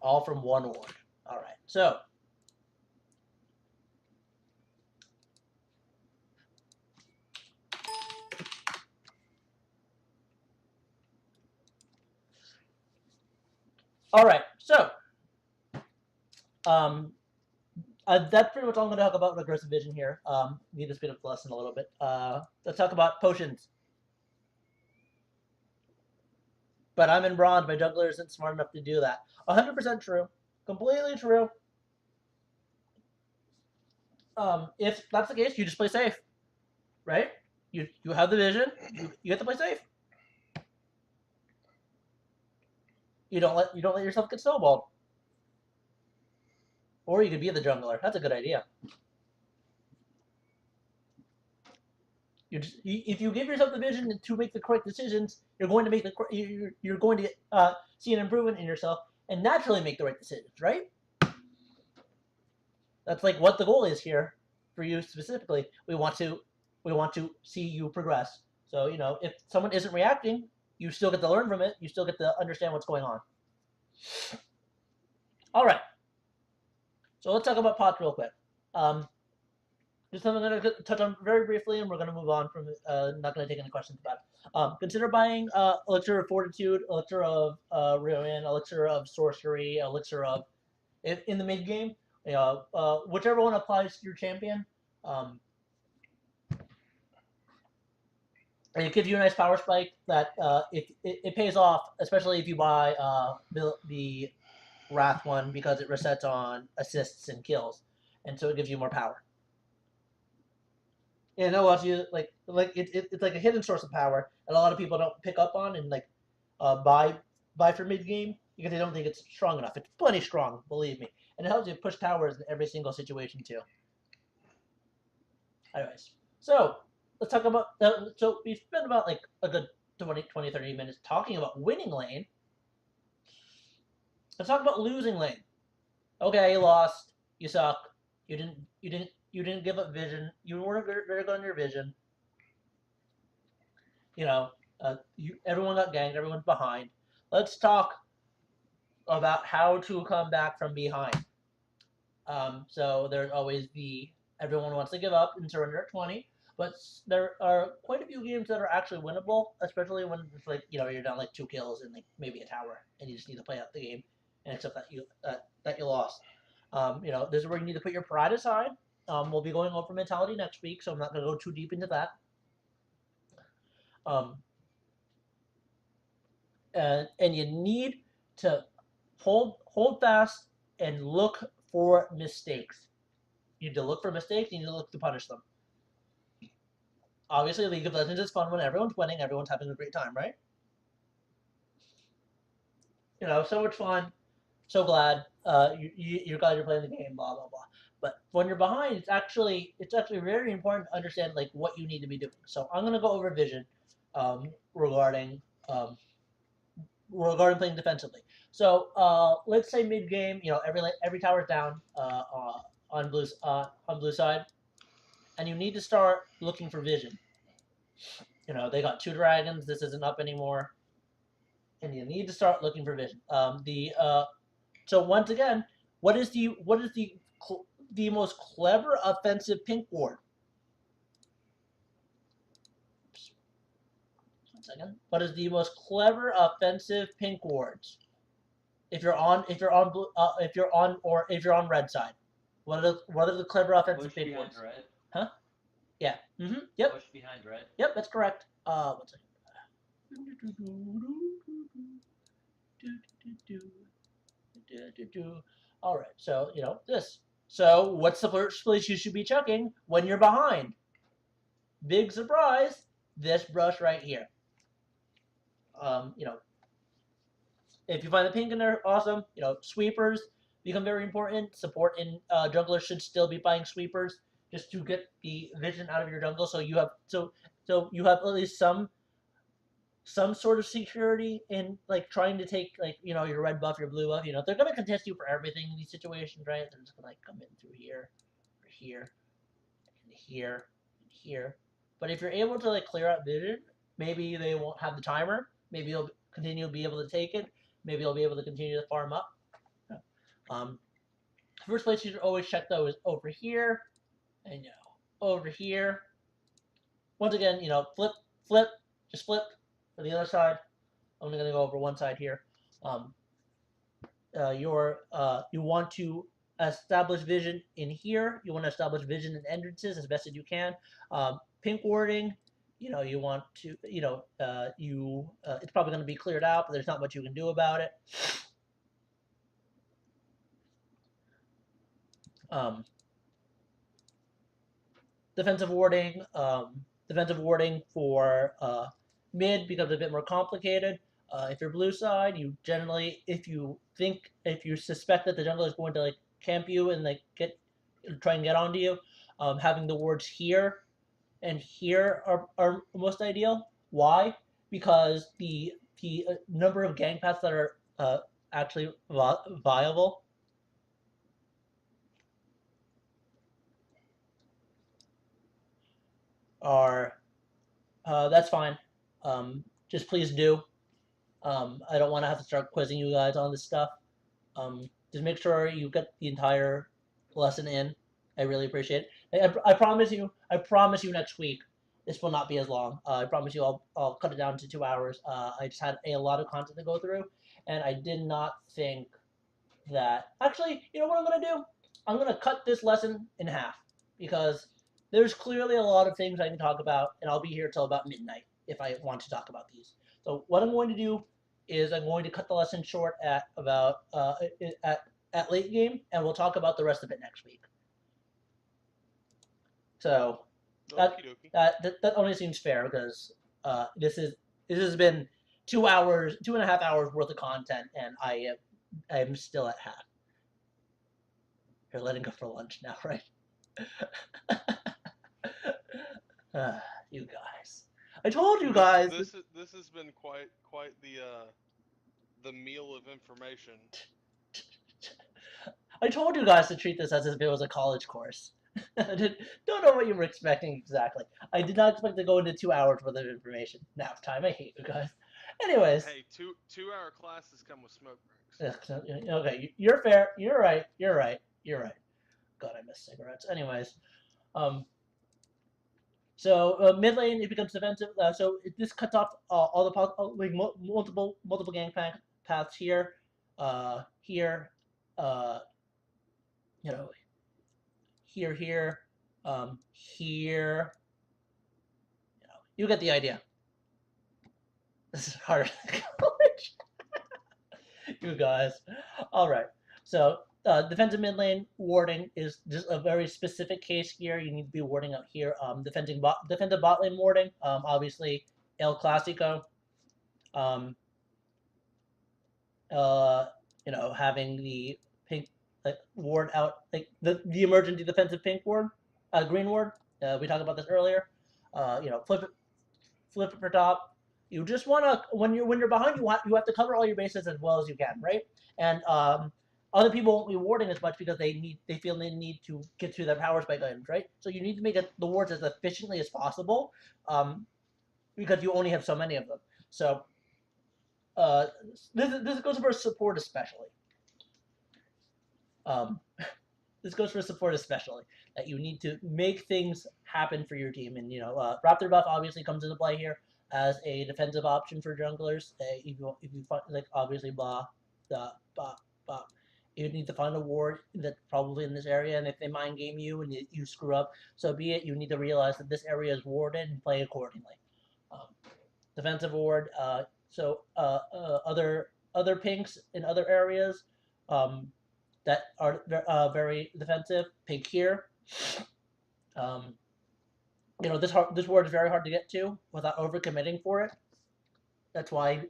All from one ward. All right. So. All right. So. That's pretty much all I'm going to talk about Regressive Vision here. Need to speed up the lesson a little bit. Let's talk about potions. But I'm in bronze. My juggler isn't smart enough to do that. 100% true. Completely true. If that's the case, you just play safe, right? You have the vision. You have to play safe. You don't let yourself get snowballed. Or you could be the jungler. That's a good idea. If you give yourself the vision to make the correct decisions, you're going to make you're going to see an improvement in yourself and naturally make the right decisions, right? That's like what the goal is here for you specifically. We want to see you progress. So if someone isn't reacting, you still get to learn from it. You still get to understand what's going on. All right. So let's talk about pots real quick. Just something I'm going to touch on very briefly, and we're going to move on from not going to take any questions about it. Consider buying Elixir of Fortitude, Elixir of Ruin, Elixir of Sorcery, Elixir of in the mid game. Whichever one applies to your champion. It gives you a nice power spike that it pays off, especially if you buy the Wrath one, because it resets on assists and kills, and so it gives you more power. And it allows you it's like a hidden source of power that a lot of people don't pick up on and buy for mid game because they don't think it's strong enough. It's plenty strong, believe me, and it helps you push towers in every single situation too. Anyways, so let's talk about so we've spent about like a good 20, 30 minutes talking about winning lane. Let's talk about losing lane. Okay, you lost. You suck. You didn't give up vision. You weren't very good on your vision. Everyone got ganked. Everyone's behind. Let's talk about how to come back from behind. So there's always everyone wants to give up and surrender at 20, but there are quite a few games that are actually winnable, especially when it's you're down like 2 kills and maybe a tower, and you just need to play out the game and accept that you lost. This is where you need to put your pride aside. We'll be going over mentality next week, so I'm not going to go too deep into that. And you need to hold fast and look for mistakes. You need to look for mistakes. You need to look to punish them. Obviously, League of Legends is fun when everyone's winning. Everyone's having a great time, right? So much fun. So glad. You're glad you're playing the game. Blah blah blah. But when you're behind, it's actually very important to understand what you need to be doing. So I'm gonna go over vision regarding playing defensively. So let's say mid game, every tower's down on blue side, and you need to start looking for vision. They got 2 dragons. This isn't up anymore, and you need to start looking for vision. So once again, what is the most clever offensive pink ward? Oops. 1 second. What is the most clever offensive pink wards? If you're on red side, what are the clever offensive pink wards? Red. Huh? Yeah. Yep. Push behind red. Yep, that's correct. 1 second. All right, so this. So what's the first place you should be checking when you're behind? Big surprise! This brush right here. If you find the pink in there, awesome. Sweepers become very important. Support in junglers should still be buying sweepers just to get the vision out of your jungle. So you have you have at least some sort of security in trying to take your red buff, your blue buff. They're gonna contest you for everything in these situations, right? They're just gonna come in through here, or here, and here, and here. But if you're able to clear out vision, maybe they won't have the timer. Maybe you'll continue to be able to take it. Maybe you'll be able to continue to farm up. First place you should always check though is over here, and over here. Once again, flip, just flip for the other side. I'm only gonna go over one side here. Um, you want to establish vision in here. You want to establish vision and entrances as best as you can. Pink wording, you want to, it's probably going to be cleared out, but there's not much you can do about it. Defensive warding, for mid becomes a bit more complicated. If you're blue side, you generally, if you suspect that the jungle is going to like camp you and like try and get onto you, having the wards here and here are most ideal. Why? Because the number of gang paths that are actually viable are that's fine. Just please do. I don't want to have to start quizzing you guys on this stuff. Just make sure you get the entire lesson in. I really appreciate it. I promise you. I promise you next week this will not be as long. I promise you I'll cut it down to 2 hours. I just had a lot of content to go through, and I did not think that. Actually, you know what I'm gonna do? I'm gonna cut this lesson in half because there's clearly a lot of things I can talk about, and I'll be here till about midnight if I want to talk about these. So what I'm going to do is I'm going to cut the lesson short at about at late game, and we'll talk about the rest of it next week. So that only seems fair because this has been 2.5 hours worth of content, and I'm still at half. You're letting go for lunch now, right? You guys, I told you guys. This has been quite the meal of information. I told you guys to treat this as if it was a college course. Don't know what you were expecting exactly. I did not expect to go into 2 hours worth of information. Nap time. I hate you guys. Anyways. Hey, 2 hour classes come with smoke breaks. Okay, you're fair. You're right. You're right. You're right. God, I miss cigarettes. Anyways, so mid lane it becomes defensive. So this cuts off all the like multiple gang paths here, here, here, here, here. You get the idea. This is harder than college. You guys. All right. So defensive mid lane warding is just a very specific case here. You need to be warding out here. Defensive bot lane warding. Obviously El Clasico. Having the pink ward out, like the emergency defensive pink ward, green ward. We talked about this earlier. Flip it for top. You just want to when you're behind, you have to cover all your bases as well as you can, right? And other people won't be warding as much because they feel they need to get through their power spike items, right? So you need to make the wards as efficiently as possible, because you only have so many of them. So this goes for support especially. This goes for support especially, that you need to make things happen for your team. And Raptor buff obviously comes into play here as a defensive option for junglers. If you find, like, obviously blah, you need to find a ward that's probably in this area, and if they mind game you and you screw up, so be it. You need to realize that this area is warded and play accordingly. Defensive ward. Other pinks in other areas that are very defensive. Pink here. This ward is very hard to get to without overcommitting for it. That's why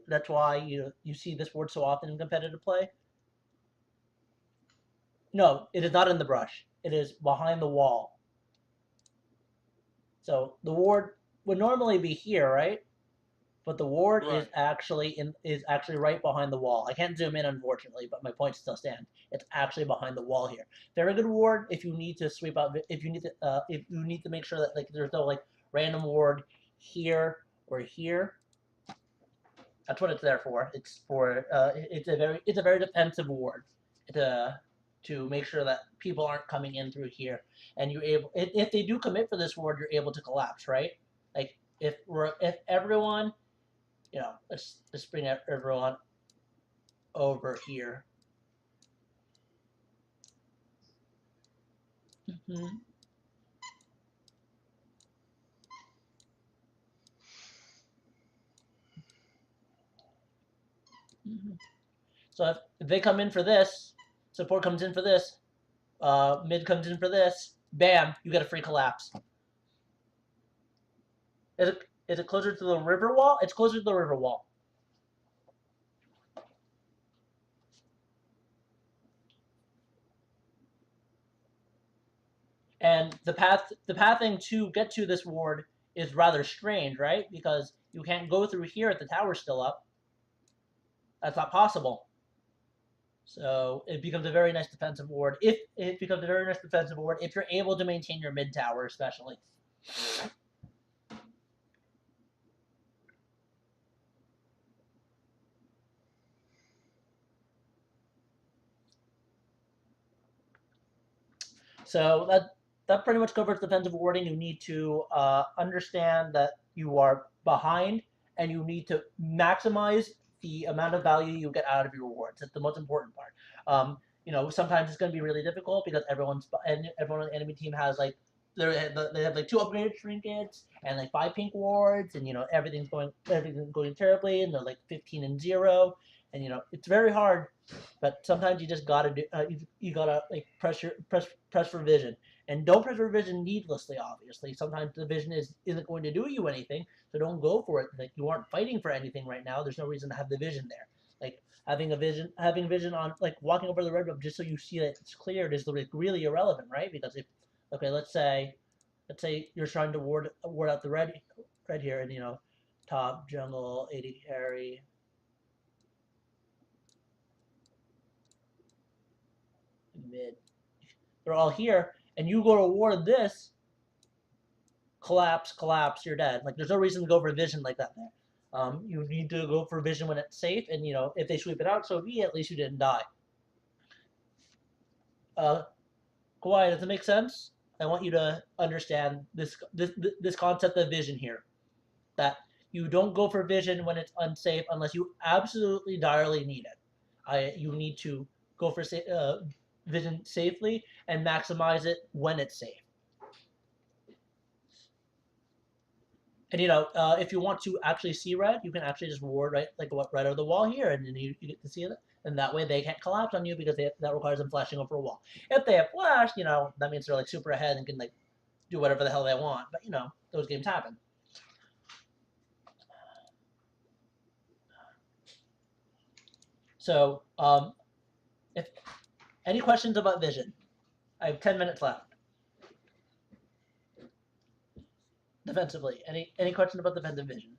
you see this ward so often in competitive play. No, it is not in the brush. It is behind the wall. So the ward would normally be here, right? But the ward is actually right behind the wall. I can't zoom in, unfortunately, but my point still stands. It's actually behind the wall here. Very good ward if you need to sweep out. If you need to make sure that there's no random ward here or here. That's what it's there for. It's for it's a very defensive ward. to make sure that people aren't coming in through here. And you're able, if they do commit for this ward, you're able to collapse, right? Like if everyone, let's bring everyone over here. Mm-hmm. Mm-hmm. So if they come in for this, support comes in for this, mid comes in for this, bam, you get a free collapse. Is it closer to the river wall? It's closer to the river wall. And the pathing to get to this ward is rather strange, right? Because you can't go through here if the tower's still up. That's not possible. So it becomes a very nice defensive ward. If it becomes a very nice defensive ward, if you're able to maintain your mid tower, especially. So that pretty much covers defensive warding. You need to understand that you are behind, and you need to maximize the amount of value you get out of your rewards. That's the most important part. Sometimes it's going to be really difficult because everyone on the enemy team has like they have like 2 upgraded trinkets and like 5 pink wards, and everything's going terribly, and they're like 15-0, and it's very hard. But sometimes you just gotta do. You gotta like press for vision, and don't press for vision needlessly. Obviously, sometimes the vision isn't going to do you anything, so don't go for it. Like you aren't fighting for anything right now. There's no reason to have the vision there. Like having vision on like walking over the red rope just so you see that it's cleared is like really irrelevant, right? Because if let's say you're trying to ward out the red here, and top jungle AD carry. Mid, they're all here, and you go to ward this, collapse, you're dead. Like there's no reason to go for vision like that there. You need to go for vision when it's safe, and if they sweep it out, so be at least you didn't die. Kawhi, does it make sense? I want you to understand this concept of vision here. That you don't go for vision when it's unsafe unless you absolutely direly need it. You need to go for vision safely and maximize it when it's safe. And if you want to actually see red, you can actually just ward right out of the wall here, and then you get to see it. And that way they can't collapse on you because that requires them flashing over a wall. If they have flashed, that means they're like super ahead and can like do whatever the hell they want. But those games happen. So if any questions about vision, I have 10 minutes left. Defensively, any questions about defensive vision?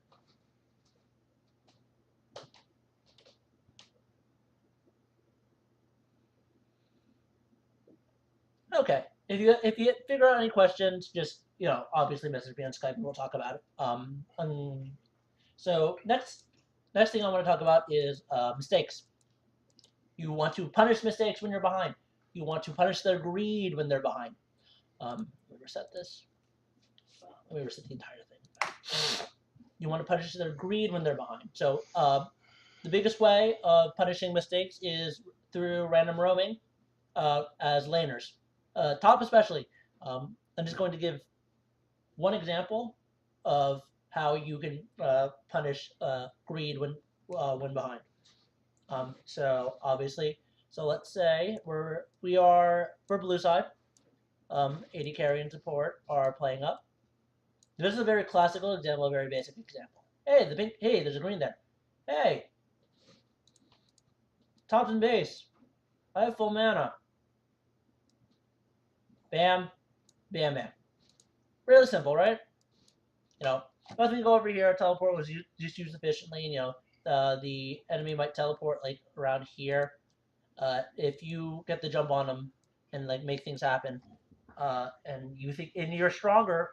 Okay. If you figure out any questions, just obviously message me on Skype and we'll talk about it. So next thing I want to talk about is mistakes. You want to punish mistakes when you're behind. You want to punish their greed when they're behind. Let me reset this. Let me reset the entire thing. You want to punish their greed when they're behind. So the biggest way of punishing mistakes is through random roaming as laners. Top especially. I'm just going to give one example of how you can punish greed when behind. So obviously, let's say we're blue side. AD carry and support are playing up. This is a very classical example, a very basic example. Hey, there's a green there. Hey, tops and base. I have full mana. Bam, bam, bam. Really simple, right? Once we go over here, teleport was just used efficiently. The enemy might teleport like around here. If you get the jump on them and like make things happen, and you're stronger,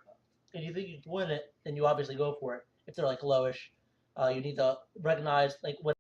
and you think you can win it, then you obviously go for it. If they're like lowish, you need to recognize like when